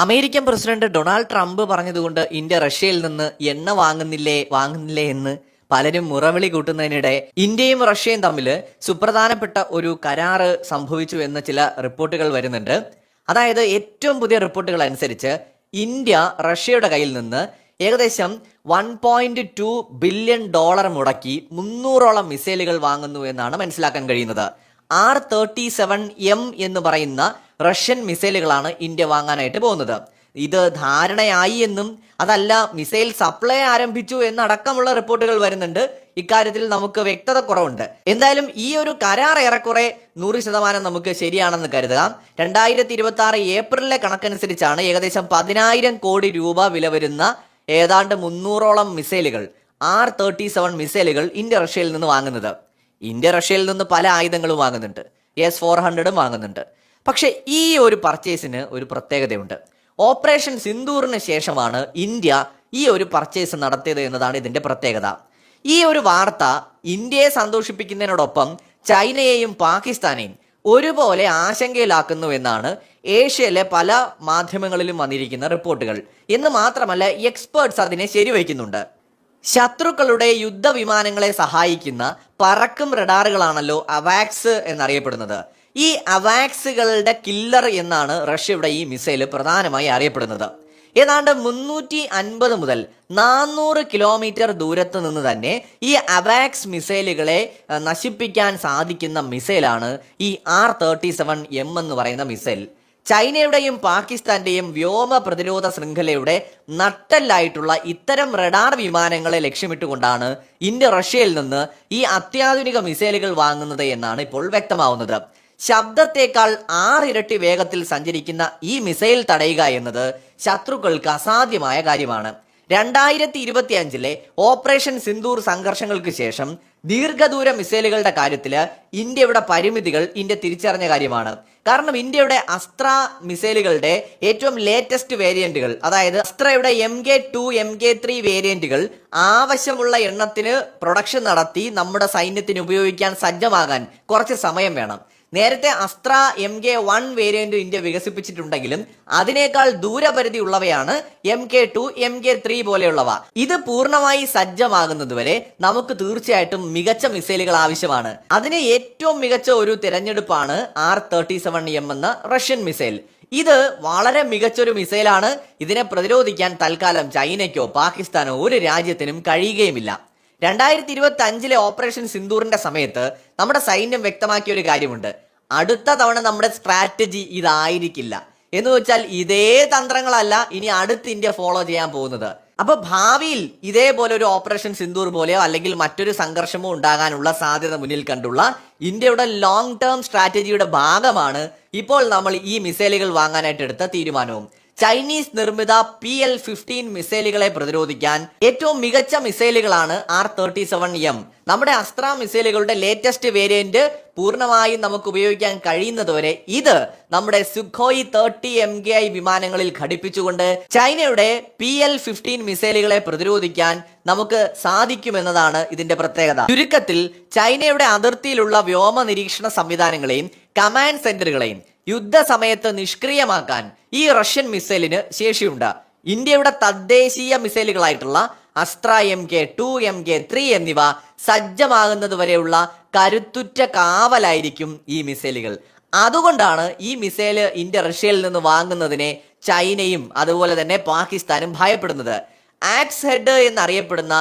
American president Donald Trump പറഞ്ഞതുകൊണ്ട് India റഷ്യയിൽ നിന്ന് എണ്ണ വാങ്ങുന്നില്ലേ എന്ന് പലരും മുറവിളി കൂട്ടുന്നതിനിടെ ഇന്ത്യയും റഷ്യയും തമ്മിൽ സുപ്രധാനപ്പെട്ട ഒരു കരാറ് സംഭവിച്ചു എന്ന ചില റിപ്പോർട്ടുകൾ വരുന്നുണ്ട്. അതായത് ഏറ്റവും പുതിയ റിപ്പോർട്ടുകൾ അനുസരിച്ച് ഇന്ത്യ റഷ്യയുടെ കയ്യിൽ നിന്ന് ഏകദേശം $1.2 ബില്യൺ മുടക്കി 300ഓളം മിസൈലുകൾ വാങ്ങുന്നു എന്നാണ് മനസ്സിലാക്കാൻ കഴിയുന്നത്. R-37M എന്ന് പറയുന്ന റഷ്യൻ മിസൈലുകളാണ് ഇന്ത്യ വാങ്ങാനായിട്ട് പോകുന്നത്. ഇത് ധാരണയായി എന്നും അതല്ല മിസൈൽ സപ്ലൈ ആരംഭിച്ചു എന്നടക്കമുള്ള റിപ്പോർട്ടുകൾ വരുന്നുണ്ട്. ഇക്കാര്യത്തിൽ നമുക്ക് വ്യക്തത കുറവുണ്ട്. എന്തായാലും ഈ ഒരു കരാർ ഏറെക്കുറെ 100% നമുക്ക് ശരിയാണെന്ന് കരുതുക. 2026 ഏപ്രിലിലെ കണക്കനുസരിച്ചാണ് ഏകദേശം 10,000 കോടി രൂപ വില വരുന്ന ഏതാണ്ട് 300ഓളം മിസൈലുകൾ R-37 മിസൈലുകൾ ഇന്ത്യ റഷ്യയിൽ നിന്ന് വാങ്ങുന്നത്. ഇന്ത്യ റഷ്യയിൽ നിന്ന് പല ആയുധങ്ങളും വാങ്ങുന്നുണ്ട്, S-400 വാങ്ങുന്നുണ്ട്. പക്ഷെ ഈ ഒരു പർച്ചേസിന് ഒരു പ്രത്യേകതയുണ്ട്. ഓപ്പറേഷൻ സിന്ദൂറിന് ശേഷമാണ് ഇന്ത്യ ഈ ഒരു പർച്ചേസ് നടത്തിയത് എന്നതാണ് ഇതിന്റെ പ്രത്യേകത. ഈ ഒരു വാർത്ത ഇന്ത്യയെ സന്തോഷിപ്പിക്കുന്നതിനോടൊപ്പം ചൈനയെയും പാകിസ്ഥാനെയും ഒരുപോലെ ആശങ്കയിലാക്കുന്നു എന്നാണ് ഏഷ്യയിലെ പല മാധ്യമങ്ങളിലും വന്നിരിക്കുന്ന റിപ്പോർട്ടുകൾ. എന്ന് മാത്രമല്ല, എക്സ്പേർട്സ് അതിനെ ശരിവയ്ക്കുന്നുണ്ട്. ശത്രുക്കളുടെ യുദ്ധവിമാനങ്ങളെ സഹായിക്കുന്ന പറക്കും റഡാറുകളാണല്ലോ അവാക്സ് എന്നറിയപ്പെടുന്നത്. ഈ അവാക്സുകളുടെ കില്ലർ എന്നാണ് റഷ്യയുടെ ഈ മിസൈൽ പ്രധാനമായി അറിയപ്പെടുന്നത്. ഏതാണ്ട് 350 മുതൽ 400 കിലോമീറ്റർ ദൂരത്ത് നിന്ന് തന്നെ ഈ അവാക്സ് മിസൈലുകളെ നശിപ്പിക്കാൻ സാധിക്കുന്ന മിസൈലാണ് ഈ R-37M എന്ന് പറയുന്ന മിസൈൽ. ചൈനയുടെയും പാകിസ്ഥാന്റെയും വ്യോമ പ്രതിരോധ ശൃംഖലയുടെ നട്ടെല്ലായിട്ടുള്ള ഇത്തരം റഡാർ വിമാനങ്ങളെ ലക്ഷ്യമിട്ടുകൊണ്ടാണ് ഇന്ത്യ റഷ്യയിൽ നിന്ന് ഈ അത്യാധുനിക മിസൈലുകൾ വാങ്ങുന്നത് എന്നാണ് ഇപ്പോൾ വ്യക്തമാവുന്നത്. ശബ്ദത്തേക്കാൾ 6 ഇരട്ടി വേഗത്തിൽ സഞ്ചരിക്കുന്ന ഈ മിസൈൽ തടയുക എന്നത് ശത്രുക്കൾക്ക് അസാധ്യമായ കാര്യമാണ്. 2025 ഓപ്പറേഷൻ സിന്ദൂർ സംഘർഷങ്ങൾക്ക് ശേഷം ദീർഘദൂര മിസൈലുകളുടെ കാര്യത്തിൽ ഇന്ത്യയുടെ പരിമിതികൾ ഇന്ത്യ തിരിച്ചറിഞ്ഞ കാര്യമാണ്. കാരണം ഇന്ത്യയുടെ അസ്ത്ര മിസൈലുകളുടെ ഏറ്റവും ലേറ്റസ്റ്റ് വേരിയന്റുകൾ, അതായത് അസ്ത്രയുടെ MK2, MK3 വേരിയന്റുകൾ ആവശ്യമുള്ള എണ്ണത്തിന് പ്രൊഡക്ഷൻ നടത്തി നമ്മുടെ സൈന്യത്തിന് ഉപയോഗിക്കാൻ സജ്ജമാകാൻ കുറച്ച് സമയം വേണം. നേരത്തെ അസ്ത്ര MK1 വേരിയന്റ് ഇന്ത്യ വികസിപ്പിച്ചിട്ടുണ്ടെങ്കിലും അതിനേക്കാൾ ദൂരപരിധി ഉള്ളവയാണ് MK2, MK3 പോലെയുള്ളവ. ഇത് പൂർണ്ണമായി സജ്ജമാകുന്നതുവരെ നമുക്ക് തീർച്ചയായിട്ടും മികച്ച മിസൈലുകൾ ആവശ്യമാണ്. അതിന് ഏറ്റവും മികച്ച ഒരു തിരഞ്ഞെടുപ്പാണ് R-37M എന്ന റഷ്യൻ മിസൈൽ. ഇത് വളരെ മികച്ചൊരു മിസൈലാണ്. ഇതിനെ പ്രതിരോധിക്കാൻ തൽക്കാലം ചൈനയ്ക്കോ പാകിസ്ഥാനോ ഒരു രാജ്യത്തിനും കഴിയുകയുമില്ല. 2025 ഓപ്പറേഷൻ സിന്ദൂറിന്റെ സമയത്ത് നമ്മുടെ സൈന്യം വ്യക്തമാക്കിയ ഒരു കാര്യമുണ്ട്. അടുത്ത തവണ നമ്മുടെ സ്ട്രാറ്റജി ഇതായിരിക്കില്ല. എന്ന് വെച്ചാൽ ഇതേ തന്ത്രങ്ങളല്ല ഇനി അടുത്ത് ഇന്ത്യ ഫോളോ ചെയ്യാൻ പോകുന്നത്. അപ്പൊ ഭാവിയിൽ ഇതേപോലെ ഒരു ഓപ്പറേഷൻ സിന്ദൂർ പോലെയോ അല്ലെങ്കിൽ മറ്റൊരു സംഘർഷമോ ഉണ്ടാകാനുള്ള സാധ്യത മുന്നിൽ കണ്ടുള്ള ഇന്ത്യയുടെ ലോങ് ടേം സ്ട്രാറ്റജിയുടെ ഭാഗമാണ് ഇപ്പോൾ നമ്മൾ ഈ മിസൈലുകൾ വാങ്ങാനായിട്ട് എടുത്ത തീരുമാനവും. ചൈനീസ് നിർമ്മിത PL-15 മിസൈലുകളെ പ്രതിരോധിക്കാൻ ഏറ്റവും മികച്ച മിസൈലുകളാണ് R-37M. നമ്മുടെ അസ്ത്ര മിസൈലുകളുടെ ലേറ്റസ്റ്റ് വേരിയന്റ് പൂർണ്ണമായും നമുക്ക് ഉപയോഗിക്കാൻ കഴിയുന്നതുവരെ ഇത് നമ്മുടെ സുഖോയ് 30 MKI വിമാനങ്ങളിൽ ഘടിപ്പിച്ചുകൊണ്ട് ചൈനയുടെ PL-15 മിസൈലുകളെ പ്രതിരോധിക്കാൻ നമുക്ക് സാധിക്കുമെന്നതാണ് ഇതിന്റെ പ്രത്യേകത. ചുരുക്കത്തിൽ ചൈനയുടെ അതിർത്തിയിലുള്ള വ്യോമ നിരീക്ഷണ സംവിധാനങ്ങളെയും കമാൻഡ് സെന്ററുകളെയും യുദ്ധസമയത്ത് നിഷ്ക്രിയമാക്കാൻ ഈ റഷ്യൻ മിസൈലിന് ശേഷിയുണ്ട്. ഇന്ത്യയുടെ തദ്ദേശീയ മിസൈലുകളായിട്ടുള്ള അസ്ത്ര MK2, MK3 എന്നിവ സജ്ജമാകുന്നത് വരെയുള്ള കരുത്തുറ്റ കാവലായിരിക്കും ഈ മിസൈലുകൾ. അതുകൊണ്ടാണ് ഈ മിസൈല് ഇന്ത്യ റഷ്യയിൽ നിന്ന് വാങ്ങുന്നതിനെ ചൈനയും അതുപോലെ തന്നെ പാകിസ്ഥാനും ഭയപ്പെടുന്നത്. ആക്സ് ഹെഡ് എന്നറിയപ്പെടുന്ന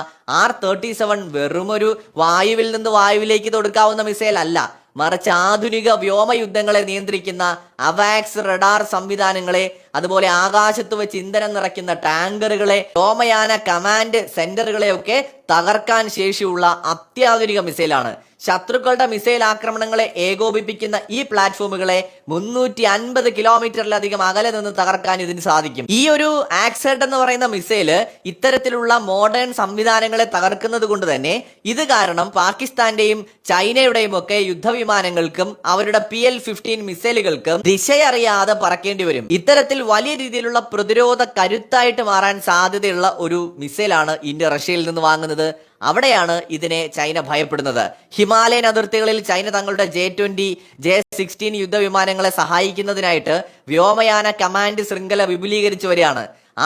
R-37 വെറുമൊരു വായുവിൽ നിന്ന് വായുവിലേക്ക് തൊടുക്കാവുന്ന മിസൈൽ അല്ല, മറിച്ച് ആധുനിക വ്യോമയുദ്ധങ്ങളെ നിയന്ത്രിക്കുന്ന അവാക്സ് റഡാർ സംവിധാനങ്ങളെ, അതുപോലെ ആകാശത്ത് വെച്ച് ഇന്ധനം നിറയ്ക്കുന്ന ടാങ്കറുകളെ, വ്യോമയാന കമാൻഡ് സെന്ററുകളെയൊക്കെ തകർക്കാൻ ശേഷിയുള്ള അത്യാധുനിക മിസൈലാണ്. ശത്രുക്കളുടെ മിസൈൽ ആക്രമണങ്ങളെ ഏകോപിപ്പിക്കുന്ന ഈ പ്ലാറ്റ്ഫോമുകളെ 350 കിലോമീറ്ററിലധികം അകലെ നിന്ന് തകർക്കാൻ ഇതിന് സാധിക്കും. ഈ ഒരു ആക്സെഡ് എന്ന് പറയുന്ന മിസൈല് ഇത്തരത്തിലുള്ള മോഡേൺ സംവിധാനങ്ങളെ തകർക്കുന്നത് കൊണ്ട് തന്നെ ഇത് കാരണം പാകിസ്ഥാന്റെയും ചൈനയുടെയും ഒക്കെ യുദ്ധവിമാനങ്ങൾക്കും അവരുടെ PL-15 മിസൈലുകൾക്കും ദിശയറിയാതെ പറക്കേണ്ടി വരും. ഇത്തരത്തിൽ വലിയ രീതിയിലുള്ള പ്രതിരോധ കരുത്തായിട്ട് മാറാൻ സാധ്യതയുള്ള ഒരു മിസൈലാണ് ഇന്ത്യ റഷ്യയിൽ നിന്ന് വാങ്ങുന്നത്. വരുന്നത്. അവിടെയാണ് ഇതിനെ ചൈന ഭയപ്പെടുന്നത്. ഹിമാലയൻ അതിർത്തികളിൽ ചൈന തങ്ങളുടെ J-20, J-16 യുദ്ധവിമാനങ്ങളെ സഹായിക്കുന്നതിനായിട്ട് വ്യോമയാന കമാൻഡ് ശൃംഖല വിപുലീകരിച്ചു വരികയാണ്.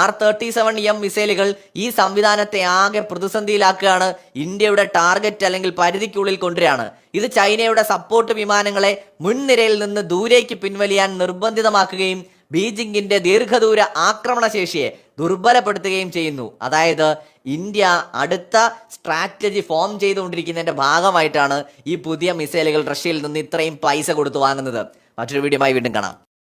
R-37M മിസൈലുകൾ ഈ സംവിധാനത്തെ ആകെ പ്രതിസന്ധിയിലാക്കുകയാണ്. ഇന്ത്യയുടെ ടാർഗറ്റ് അല്ലെങ്കിൽ പരിധിക്കുള്ളിൽ കൊണ്ടുവരികയാണ്. ഇത് ചൈനയുടെ സപ്പോർട്ട് വിമാനങ്ങളെ മുൻനിരയിൽ നിന്ന് ദൂരേക്ക് പിൻവലിയാൻ നിർബന്ധിതമാക്കുകയും ബീജിംഗിന്റെ ദീർഘദൂര ആക്രമണ ശേഷിയെ ദുർബലപ്പെടുത്തുകയും ചെയ്യുന്നു. അതായത് ഇന്ത്യ അടുത്ത സ്ട്രാറ്റജി ഫോം ചെയ്തുകൊണ്ടിരിക്കുന്നതിന്റെ ഭാഗമായിട്ടാണ് ഈ പുതിയ മിസൈലുകൾ റഷ്യയിൽ നിന്ന് ഇത്രയും പൈസ കൊടുത്തു വാങ്ങുന്നത്. മറ്റൊരു വീഡിയോയുമായി വീണ്ടും കാണാം.